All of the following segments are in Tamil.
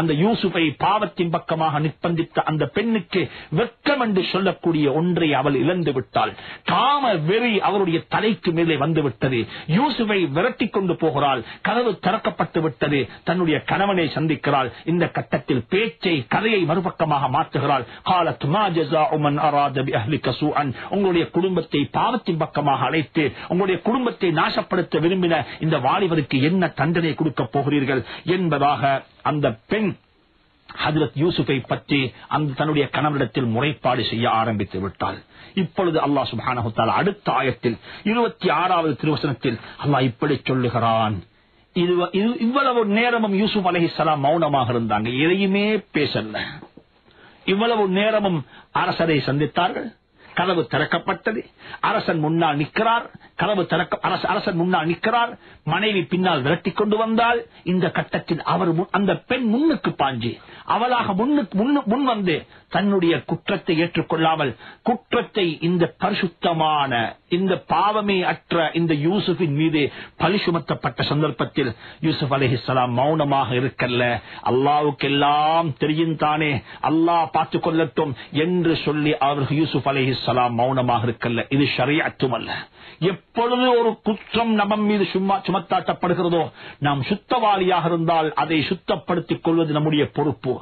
அந்த யூசுஃபை பாவத்தின் பக்கமாக நிர்பந்தித்த அந்த பெண்ணுக்கு வெட்கம் என்று சொல்லக்கூடிய ஒன்றை அவள் இழந்து விட்டாள். காம வெறி அவருடைய தலைக்கு மேலே வந்துவிட்டது. யூசுஃபை விரட்டி கொண்டு போகிறாள். கதவு திறக்கப்பட்டு விட்டது. தன்னுடைய கணவனை சந்திக்கிறாள். இந்த கட்டத்தில் பேச்சை கதையை மறுபக்கமாக மாற்றுகிறாள். காலத் மா ஜஸாஉ மன் அராத பிஅஹ்லிக சூஅன், உங்களுடைய குடும்பத்தை பாவத்தின் பக்கமாக அழைத்து உங்களுடைய குடும்பத்தை நாசப்படுத்த விரும்பின இந்த வாலிபருக்கு என்ன தண்டனை கொடுக்க போகிறீர்கள் என்பதாக அந்த பெண் ஹஜ்ரத் யூசுஃபை பற்றி அந்த தன்னுடைய கணவனிடத்தில் முறைப்பாடு செய்ய ஆரம்பித்து விட்டாள். இப்பொழுது அல்லாஹ் சுப்ஹானஹு வ தஆலா அடுத்த ஆயத்தில் 26வது திருவசனத்தில் அல்லாஹ் இப்படி சொல்லுகிறான். இவ்வளவு நேரமும் யூசுப் அலைஹிஸ்ஸலாம் மௌனமாக இருந்தாங்க, எதையுமே பேசல. இவ்வளவு நேரமும் அரசரை சந்தித்தார்கள். கதவு திறக்கப்பட்டது. அரசன் முன்னால் நிற்கிறார். அரசன் முன்னால் நிற்கிறார். மனைவி பின்னால் விரட்டி கொண்டு வந்தால் இந்த கட்டத்தில் அவர் அந்த பெண் முன்னுக்கு பாஞ்சி அவளாக முன் வந்து தன்னுடைய குற்றத்தை ஏற்றுக்கொள்ளாமல் குற்றத்தை இந்த பரிசுத்தமான இந்த பாவமே அற்ற இந்த யூசுஃபின் மீது பழி சுமத்தப்பட்ட சந்தர்ப்பத்தில் யூசுப் அலைஹிஸ்ஸலாம் மௌனமாக இருக்கல்ல. அல்லாஹ்வுக்கு எல்லாம் தெரியும் தானே, அல்லாஹ் பார்த்துக் கொள்ளட்டும் என்று சொல்லி அவர்கள் யூசுப் அலைஹிஸ்ஸலாம் மௌனமாக இருக்கல்ல. இது ஷரீஅத்தும் அல்ல. எப்பொழுது ஒரு குற்றம் நம் மீது சுமத்தாட்டப்படுகிறதோ நாம் சுத்தவாளியாக இருந்தால் அதை சுத்தப்படுத்திக் கொள்வது நம்முடைய பொறுப்பு.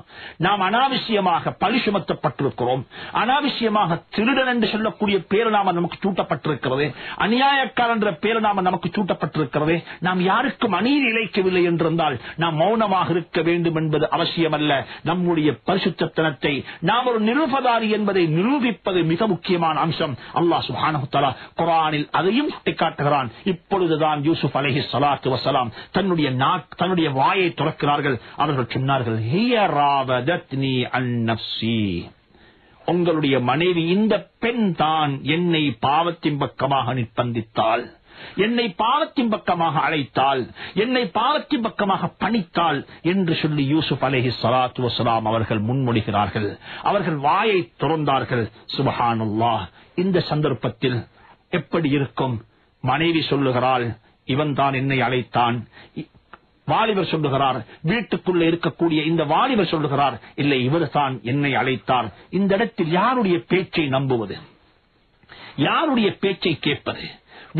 நாம் அனாவசியமாக பழி சுமத்தப்பட்டிருக்கிறோம். அனாவசியமாக திருடன் என்று சொல்லக்கூடிய பேருநாம நமக்கு சூட்டப்பட்டிருக்கிறது. அநியாயக்காரன் என்ற பேருநாம நமக்கு சூட்டப்பட்டிருக்கிறது. நாம் யாருக்கும் அநீதி இழைக்கவில்லை என்றிருந்தால் நாம் மௌனமாக இருக்க வேண்டும் என்பது அவசியமல்ல. நம்முடைய பரிசுத்தத்தனத்தை நாம் ஒரு நிரூபதாரி என்பதை நிரூபிப்பது மிக முக்கியமான அம்சம். அல்லாஹ் சுப்ஹானஹு வ தஆலா குர்ஆனில் அதையும் சுட்டிக்காட்டுகிறான். இப்பொழுதுதான் யூசுப் அலைஹிஸ்ஸலாத்து வஸலாம் தன்னுடைய வாயை திறக்கிறார்கள். அவர்கள் சொன்னார்கள், ஹிய ராவதத்னி அன் நஃப்ஸி, உங்களுடைய மனைவி இந்த பெண் தான் என்னை பாவத்தின் பக்கமாக நிர்பந்தித்தாள், என்னை பாவத்தின் பக்கமாக அழைத்தாள், என்னை பாவத்தின் பக்கமாக பணித்தாள் என்று சொல்லி யூசுப் அலைஹிஸ்ஸலாத்து வஸலாம் அவர்கள் முன்மொழிகிறார்கள். அவர்கள் வாயை திறந்தார்கள். சுப்ஹானல்லாஹ். இந்த சந்தர்ப்பத்தில் எப்படி இருக்கும்? மனைவி சொல்லுகிறாள், இவன் தான் என்னை அழைத்தான். வாலிபர் சொல்லுகிறார், வீட்டுக்குள்ள இருக்கக்கூடிய இந்த வாலிபர் சொல்லுகிறார், இல்லை இவர் தான் என்னை அழைத்தார். இந்த இடத்தில் யாருடைய பேச்சை நம்புவது? யாருடைய பேச்சை கேட்பது?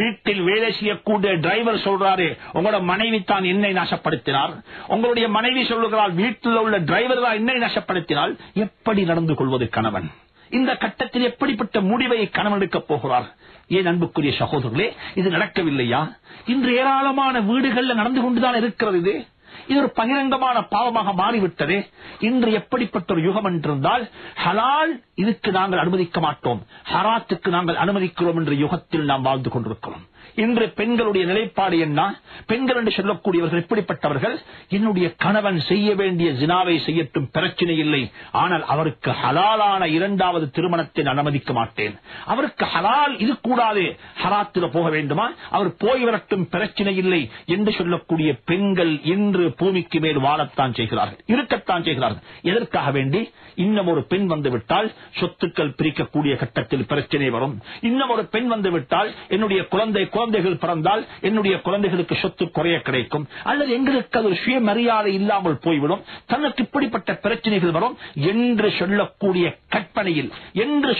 வீட்டில் வேலை செய்யக்கூடிய டிரைவர் சொல்றாரு, உங்களோட மனைவி தான் என்னை நாசப்படுத்தினார். உங்களுடைய மனைவி சொல்லுகிறார், வீட்டில் உள்ள டிரைவர் தான் என்னை நாசப்படுத்தினால் எப்படி நடந்து கொள்வது கணவன்? இந்த கட்டத்தில் எப்படிப்பட்ட முடிவை கணவன் எடுக்கப் போகிறார்? ஏன் அன்புக்குரிய சகோதரர்களே, இது நடக்கவில்லையா? இன்று ஏராளமான வீடுகளில் நடந்து கொண்டுதான் இருக்கிறது. இது ஒரு பகிரங்கமான பாவமாக மாறிவிட்டது. இன்று எப்படிப்பட்ட ஒரு யுகம் என்றிருந்தால், ஹலால் இதுக்கு நாங்கள் அனுமதிக்க மாட்டோம், ஹராத்துக்கு நாங்கள் அனுமதிக்கிறோம் என்ற யுகத்தில் நாம் வாழ்ந்து கொண்டிருக்கிறோம். இன்று பெண்களுடைய நிலைப்பாடு என்ன? பெண்கள் என்று சொல்லக்கூடியவர்கள் எப்படிப்பட்டவர்கள்? என்னுடைய கணவன் செய்ய வேண்டிய ஜினாவை செய்யட்டும், பிரச்சனை இல்லை, ஆனால் அவருக்கு ஹலாலான இரண்டாவது திருமணத்தை அனுமதிக்க மாட்டேன். அவருக்கு ஹலால் இது கூடாது, ஹராத்தில் போக வேண்டுமா, அவர் போய் வரட்டும், பிரச்சனை இல்லை என்று சொல்லக்கூடிய பெண்கள் இன்று பூமிக்கு மேல் வாழத்தான் செய்கிறார்கள், இருக்கத்தான் செய்கிறார்கள். எதற்காக வேண்டி? இன்னும் ஒரு பெண் வந்துவிட்டால் சொத்துக்கள் பிரிக்கக்கூடிய கட்டத்தில் பிரச்சனை வரும். இன்னும் ஒரு பெண் வந்துவிட்டால் என்னுடைய குழந்தைகள் பிறந்தால் என்னுடைய குழந்தைகளுக்கு சொத்து குறைய கிடைக்கும், அல்லது எங்களுக்கு அது சுயமரியாதை இல்லாமல் போய்விடும், தனக்கு இப்படிப்பட்ட பிரச்சனைகள் வரும் என்று சொல்லக்கூடிய கற்பனையில் என்று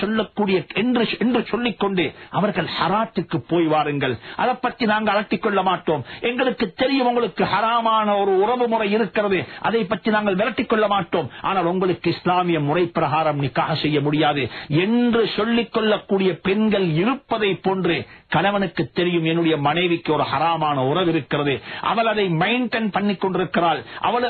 சொல்லிக்கொண்டு அவர்கள் ஹராத்துக்கு போய் வாருங்கள், அதை பற்றி நாங்கள் அலட்டிக் கொள்ள மாட்டோம், எங்களுக்கு தெரியும் உங்களுக்கு ஹராமான ஒரு உறவு முறை இருக்கிறது, அதை பற்றி நாங்கள் விரட்டிக் கொள்ள மாட்டோம், ஆனால் உங்களுக்கு இஸ்லாமிய முறை பிரகாரம் நிக்காஹ் செய்ய முடியாது என்று சொல்லிக் கொள்ளக்கூடிய பெண்கள் இருப்பதை போன்று கணவனுக்கு தெரியும் என்னுடைய மனைவிக்கு ஒரு ஹராமான உறவு இருக்கிறது, அவள் அதை மெயின்டைன் பண்ணிக் கொண்டிருக்கிறாள்,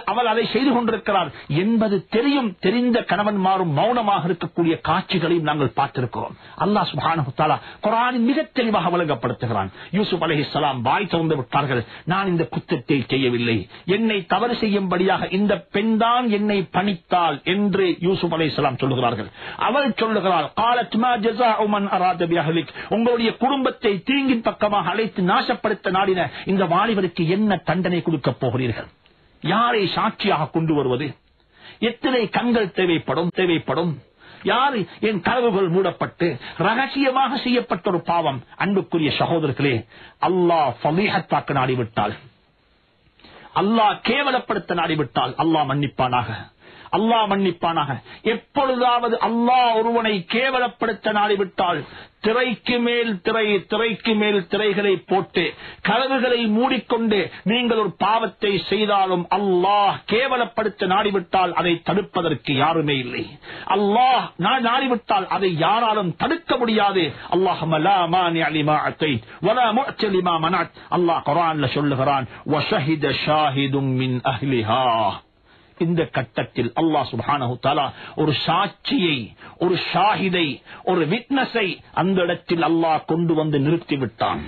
அவள் அதை செய்து கொண்டிருக்கிறாள் என்பது தெரியும். தெரிந்த கணவன் மாறும் மௌனமாக இருக்கக்கூடிய காட்சிகளையும் நாங்கள் பார்த்திருக்கிறோம். அல்லாஹ் சுப்ஹானஹு வ தஆலா குர்ஆனில் மிக தெளிவாக விளங்கப்படுத்துகிறான். யூசுப் அலைஹிஸ்ஸலாம் வாய் திறந்து விட்டார்கள், நான் இந்த குற்றத்தை செய்யவில்லை, என்னை தவறு செய்யும்படியாக இந்த பெண் தான் என்னை பணித்தாள் என்று யூசுப் அலைஹிஸ்ஸலாம் சொல்லுகிறார்கள். அவள் சொல்லுகிறாள், قالت ما جزاء من اراد باهلك, உங்களுடைய குடும்பத்தை தீங்கின் பக்கமாக அழைத்து நாசப்படுத்த நாடின இந்த வாலிபருக்கு என்ன தண்டனை கொடுக்க போகிறீர்கள்? யாரை சாட்சியாக கொண்டு வருவது? எத்தனை கண்கள் தேவைப்படும்? யாரு? என் கதவுகள் மூடப்பட்டு ரகசியமாக செய்யப்பட்ட ஒரு பாவம். அன்புக்குரிய சகோதரர்களே, அல்லாஹ் ஃபலீஹத்தாக்க நாடிவிட்டால், அல்லாஹ் கேவலப்படுத்த நாடிவிட்டால் அல்லாஹ் மன்னிப்பானாக, அல்லாஹ் மன்னிப்பானாக. எப்பொழுதாவது அல்லாஹ் ஒருவனை கேவலப்படுத்த நாடிவிட்டால் திரைக்கு மேல் திரை, திரைக்கு மேல் திரைகளை போட்டு கதவுகளை மூடிக்கொண்டு நீங்கள் ஒரு பாவத்தை செய்தாலும் அல்லாஹ் கேவலப்படுத்த நாடிவிட்டால் அதை தடுப்பதற்கு யாருமே இல்லை. அல்லாஹ் நாடிவிட்டால் அதை யாராலும் தடுக்க முடியாது. அல்லாஹும்ம லா மானிஅ லிமா அதைத் வலா முஅத்தி லிமா மனஅத். அல்லாஹ் குர்ஆன்ல சொல்லுகிறான், வஷஹித ஷாஹிதும் மின் அஹ்லிஹா. இந்த கட்டத்தில் அல்லாஹ் சுப்ஹானஹு தஆலா ஒரு சாட்சியை, ஒரு ஷாஹிதை, ஒரு விட்னஸை அந்த இடத்தில் அல்லாஹ் கொண்டு வந்து நிறுத்திவிட்டான்.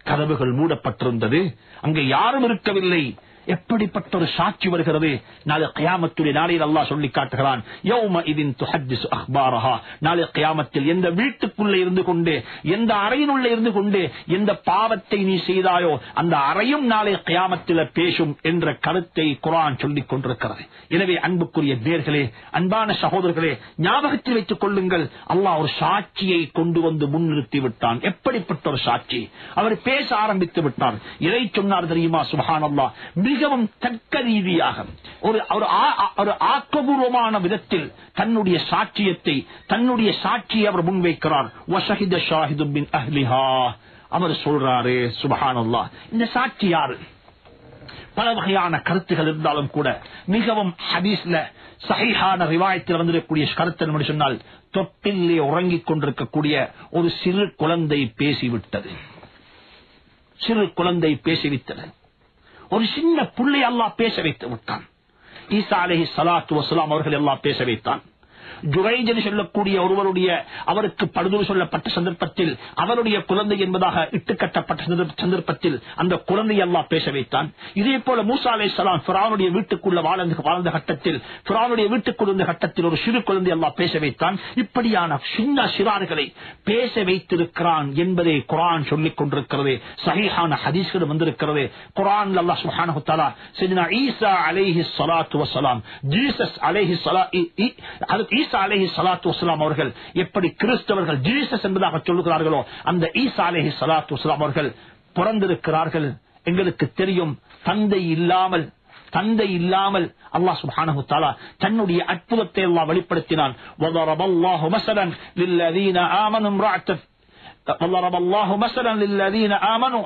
கதவுகள் மூடப்பட்டிருந்தது, அங்கே யாரும் இருக்கவில்லை. எப்படிப்பட்ட ஒரு சாட்சி வருகிறது? நாளை கியாமத்துடைய நாளையில் அல்லாஹ் சொல்லி காட்டுகிறான், யௌமஇதின் துஹத்திஸு அக்பாரஹா. நாளை கியாமத்தில் எந்த வீட்டுக்குள்ளே இருந்து கொண்டு, எந்த அறையினுள்ளே இருந்து கொண்டு எந்த பாவத்தை நீ செய்தாயோ அந்த அறையும் நாளை கியாமத்தில் பேசும் என்ற கருத்தை குர்ஆன் சொல்லிக் கொண்டிருக்கிறது. எனவே அன்புக்குரிய நேயர்களே, அன்பான சகோதரர்களே, ஞாபகத்தில் வைத்துக் கொள்ளுங்கள், அல்லாஹ் ஒரு சாட்சியை கொண்டு வந்து முன்னிறுத்தி விட்டான். எப்படிப்பட்ட ஒரு சாட்சி! அவர் பேச ஆரம்பித்து விட்டார். எதை சொன்னார் தெரியுமா? சுப்ஹானல்லாஹ், மிகவும் தர்க்க ரீதியாக ஒரு ஆக்கபூர்வமான விதத்தில் தன்னுடைய சாட்சியத்தை, தன்னுடைய சாட்சியை அவர் முன்வைக்கிறார். வஷஹித ஷாஹிதும் மின் அஹ்லிஹா. அவர் சொல்றாரு, சுப்ஹானல்லாஹ், இந்த சாட்சி யாரு? பல வகையான கருத்துகள் இருந்தாலும் கூட மிகவும் ஹதீஸ்ல சஹீஹான ரிவாயத்தில் வந்திருக்கக்கூடிய கருத்து என்று சொன்னால், தொட்டிலே உறங்கிக் கொண்டிருக்கக்கூடிய ஒரு சிறு குழந்தை பேசிவிட்டது. சிறு குழந்தை பேசிவிட்டது. ஒரு சின்ன புள்ளை அல்லாஹ் பேச வைத்து விட்டான். ஈசா அலைஹிஸ்ஸலாத்து வஸ்ஸலாம் அவர்கள் எல்லாம் பேச வைத்தான். ஜுரைஜ் என்று சொல்லக்கூடிய ஒருவருடைய, அவருக்கு படுதூறு சொல்லப்பட்ட சந்தர்ப்பத்தில், அவருடைய குழந்தை என்பதாக இட்டுக்கட்டப்பட்ட சந்தர்ப்பத்தில் அந்த குழந்தை அல்லாஹ் பேச வைத்தான். இதே போல மூசா அலைஹிஸ்ஸலாம் ஃபிரௌனுடைய வீட்டுக்குள்ள வாழ்ந்த கட்டத்தில், ஃபிரௌனுடைய வீட்டுக்குள் இருந்த கட்டத்தில் ஒரு சிறு குழந்தை அல்லாஹ் பேச வைத்தான். இப்படியான சின்ன சிறார்களை பேச வைத்திருக்கிறான் என்பதை குர்ஆன் சொல்லிக் கொண்டிருக்கிறது. சஹீஹான ஹதீஸ்கள் வந்திருக்கிறது. குர்ஆன் அல்லாஹ் சுப்ஹானஹு வ தஆலா சையதுனா ஈசா அலைஹிஸ்ஸலாத்து வஸ்ஸலாம், ஜீசஸ் அலைஹிஸ்ஸலாம், ஈசா அலைஹிஸ்ஸலாத்து வஸ்ஸலாம் அவர்கள் எப்படி கிறிஸ்தவர்கள் ஜீசஸ் என்பதாக சொல்லுகிறார்களோ, அந்த ஈசா அலைஹிஸ்ஸலாத்து வஸ்ஸலாம் அவர்கள் பிறந்திருக்கிறார்கள். எங்களுக்கு தெரியும், தந்தை இல்லாமல் அல்லாஹ் சுப்ஹானஹு வ தஆலா தன்னுடைய அற்புதத்தை அல்லாஹ் வெளிப்படுத்தினான். வதரபல்லாஹு மஸலன் லில்லதீன ஆமனு.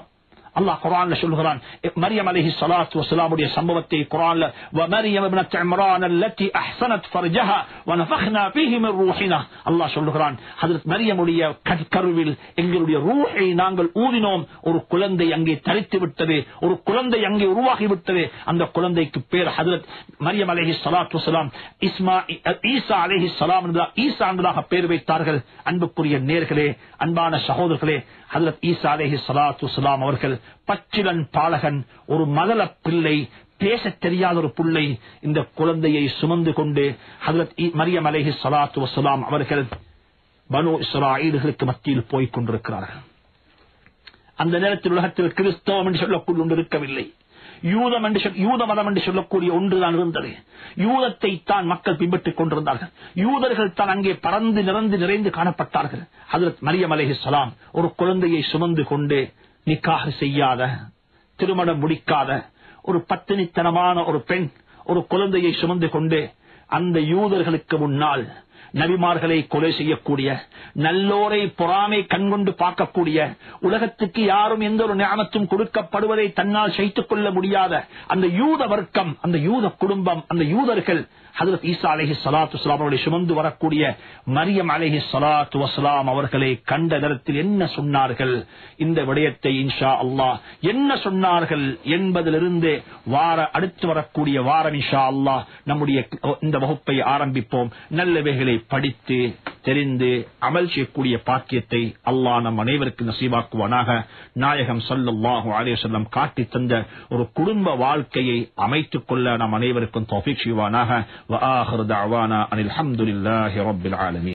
அல்லாஹ் குர்ஆன்ல சொல்கிறான், மரியம் அலைஹிஸ்ஸலாத்து வஸ்ஸலாமுடைய சம்பவத்தை குர்ஆன்ல, வமரியம் இப்னத் இம்ரான் அல்லதி அஹ்ஸனத் ஃபர்ஜஹா வனஃபக்னா ஃபீஹி மின் ரூஹினா. அல்லாஹ் சொல்கிறான், ஹஜ்ரத் மரியமுடைய கருவில் எங்களுடைய ரூஹை நாங்கள் ஊதினோம். ஒரு குழந்தை அங்கே தரித்து விட்டது, ஒரு குழந்தை அங்கே உருவாகி விட்டது. அந்த குழந்தைக்கு பேர் ஹஜ்ரத் மரியம் அலைஹிஸ்ஸலாத்து வஸ்ஸலாம் ஈசா அலைஹிஸ்ஸலாம் ஈசா என்பதாக பேர் வைத்தார்கள். அன்புக்குரிய நேயர்களே, அன்பான சகோதரர்களே, ஹஜ்ரத் ஈசா அலைஹிஸ்ஸலாத்து வஸ்ஸலாம் அவர்கள் பச்சிலன் பாலகன், ஒரு மதல பிள்ளை, பேச தெரியாத ஒரு பிள்ளை. இந்த குழந்தையை சுமந்து கொண்டு ஹஜ்ரத் மரியம் அலைஹிஸ்ஸலாத்து வஸ்ஸலாம் அவர்கள் பனு இஸ்ராயீல்களுக்கு மத்தியில் போய்க் கொண்டிருக்கிறார்கள். அந்த நேரத்தில் உலகத்தில் கிறிஸ்தவம் என்று சொல்லக்கூடிய ஒன்று இருக்கவில்லை. யூத மதம் என்று சொல்லக்கூடிய ஒன்றுதான் இருந்தது. யூதத்தை தான் மக்கள் பின்பற்றிக் கொண்டிருந்தார்கள். யூதர்கள் தான் அங்கே பறந்து நிறைந்து காணப்பட்டார்கள். ஹஜ்ரத் மரியம் அலைஹிஸ்ஸலாம் ஒரு குழந்தையை சுமந்து கொண்டு, நிக்காஹ் செய்யாத, திருமணம் முடிக்காத ஒரு பத்தினித்தனமான ஒரு பெண் ஒரு குழந்தையை சுமந்து கொண்டு அந்த யூதர்களுக்கு முன்னால் நபிமார்களை கொலை செய்யக்கூடிய, நல்லோரை பொறாமை கண்கொண்டு பார்க்கக்கூடிய, உலகத்துக்கு யாரும் எந்த ஒரு நியாமத்தும் கொடுக்கப்படுவதை தன்னால் சகித்துக் கொள்ள முடியாத அந்த யூத வர்க்கம், அந்த யூத குடும்பம், அந்த யூதர்கள் ஹஜ்ரத் ஈசா அலைஹிஸ்ஸலாத்து வஸ்ஸலாம் அவர்களை சுமந்து வரக்கூடிய மரியம் அலைஹிஸ்ஸலாத்து வஸ்ஸலாம் அவர்களை கண்ட நேரத்தில் என்ன சொன்னார்கள்? இந்த விடயத்தை இன்ஷா அல்லாஹ் என்ன சொன்னார்கள் என்பதிலிருந்து அடுத்து வரக்கூடிய வாரம் இன்ஷா அல்லாஹ் நம்முடைய இந்த வகுப்பை ஆரம்பிப்போம். நல்லவைகளை படித்து தெரிந்து அமல் செய்யக்கூடிய பாக்கியத்தை அல்லாஹ் நம் அனைவருக்கு நசீபாக்குவானாக. நாயகம் ஸல்லல்லாஹு அலைஹி வஸல்லம் காட்டி தந்த ஒரு குடும்ப வாழ்க்கையை அமைத்துக் கொள்ள நம் அனைவருக்கும் தௌஃபீக் செய்வானாக. வஆகிரு தஅவானா அனில் ஹம்துலில்லாஹி ரப்பில் ஆலமீன்.